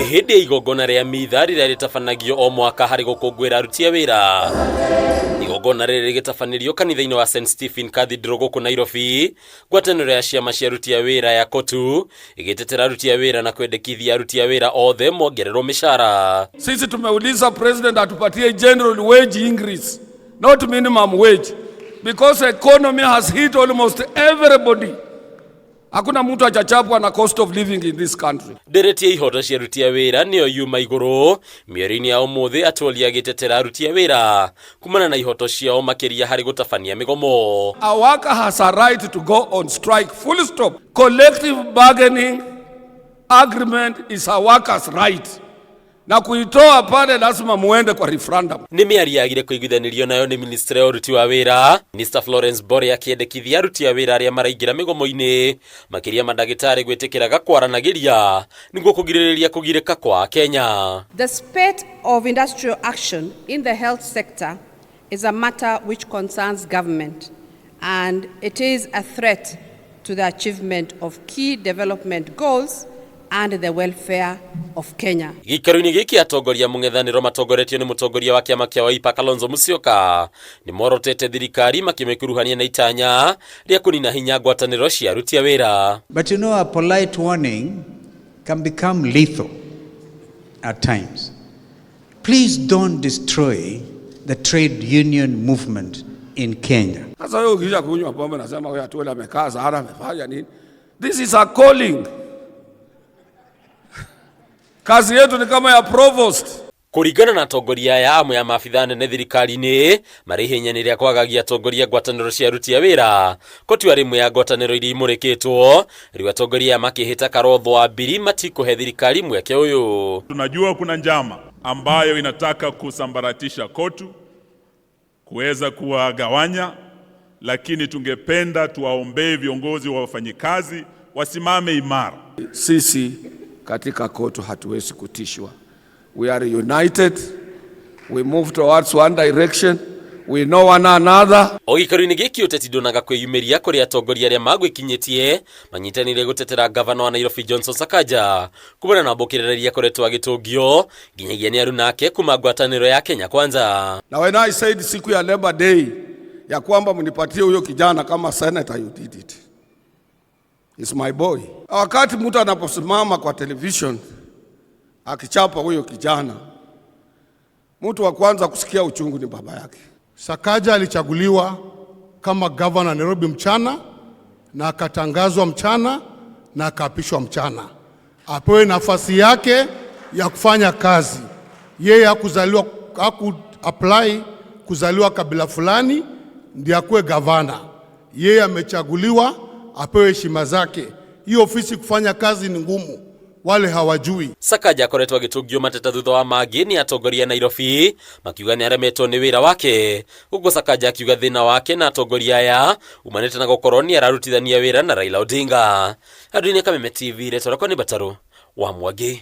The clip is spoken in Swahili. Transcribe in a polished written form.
Hĩndĩ ya igongona rĩa mitha rĩrĩa rĩtabanagio o mwaka harĩ gũkũngũĩra aruti a wĩra. Igongona rĩrĩ rĩgĩtabanĩrio kanitha-inĩ wa St Stephen Cathedral gũkũ Nairobi, ngwatanĩro ya ciama cia aruti a wĩra ya KOTU ĩgĩtetera aruti a wĩra na kwendekithia aruti a wĩra othe mongererwo mĩcara. Sisi tumeuliza president atupatie general wage increase, not minimum wage, because economy has hit almost everybody. Hakuna mtu achachapwa na cost of living in this country. Nderetie ihoto cia aruti a wĩra nĩyo yuma igũrũ mĩeri-inĩ ya ũmũthĩ atũria agĩtetera aruti a wĩra kumana na ihoto ciao makĩria harĩ gũtabania mĩgomo. A worker has a right to go on strike, full stop. Collective bargaining agreement is a worker's right. Na kuitoa pale lazima muende kwa referendum. Nĩ mĩario yagire kũiguithanĩrio nayo nĩ ministry ya ũruti wa wĩra, Mr Florence Bore akĩendekithia aruti a wĩra arĩa maraingĩra mĩgomo-inĩ makĩria mandagĩtarĩ gwĩtĩkĩraga kwaranagĩria nĩguo kũgirĩrĩria kũgirĩka kwa Kenya. The spate of industrial action in the health sector is a matter which concerns government, and it is a threat to the achievement of key development goals and the welfare of Kenya. Gĩikaro-inĩ gĩkĩ atongoria mũng'ethanĩro matongoretio nĩ mũtongoria wa kĩama kĩa Wiper Kalonzo Musyoka nĩ morotete thirikari makĩmĩkuruhania na itanya rĩa kũnina hinya ngwatanĩro cia aruti a wĩra. But you know, a polite warning can become lethal at times. Please don't destroy the trade union movement in Kenya. Sasa wewe ukija kunywa pombe nasema wewe atuele amekaa Zahara amefanya nini? This is a calling. Kazi yetu ni kama ya provost. Kũringana na atongoria ya amwe ya maabitha nene thirikari-inĩ marĩ ihenya-inĩ rĩa kwagagia atongoria ngwatanĩro cia aruti a wĩra, kotua rĩmwe ya ngwatanĩro iria imũrĩkĩtwo rĩu atongoria makĩhĩta karotho wa mbiri matikũhe thirikari mweke ũyũ. Tunajua kuna njama ambayo inataka kusambaratisha KOTU, kuweza kuwagawanya, lakini tungependa tuwaombee viongozi wa wafanyikazi wasimame imara. Sisi katika KOTU hatuwezi kutishwa. We are united. We move towards one direction. We know one another. O gĩikaro-inĩ gĩkĩ ũteti ndũnaga kwĩyumĩria kũrĩ atongoria arĩa magwĩkinyĩtie manyitanĩire gũtetera gavana wa Nairobi Johnson Sakaja kumana na mbũkĩrĩra akoretwo agĩtũngio nginyagia nĩ aruna ake kuma ngwatanĩro ya Kenya Kwanza. Na when I said siku ya Labor Day ya kwamba mnipatie huyo kijana kama senator, you did it. It's my boy. Wakati mtu anaposimama kwa television akichapa huyo kijana, mtu wa kwanza kusikia uchungu ni baba yake. Sakaja alichaguliwa kama governor Nairobi mchana na akatangazwa mchana na akaapishwa mchana. Apewe nafasi yake ya kufanya kazi. Yeye hakuzaliwa, haku-apply kuzaliwa kabila fulani ndiye akuwe governor. Yeye amechaguliwa, apewe heshima zake. Hiyo ofisi kufanya kazi ni ngumu, wale hawajui. Sakaja akoretwo agĩtũngio mateta thutha wa mangĩ nĩ atongoria Nairobi makiuga nĩ aremetwo nĩ wĩra wake. Ũguo Sakaja akiuga thĩna wake na atongoria aya umanĩte na gũkorwo nĩ ararutithania wĩra na Raila Odinga. Andũ-inĩ Kameme TV, Retoroko nĩ Bataro wa Mwangi.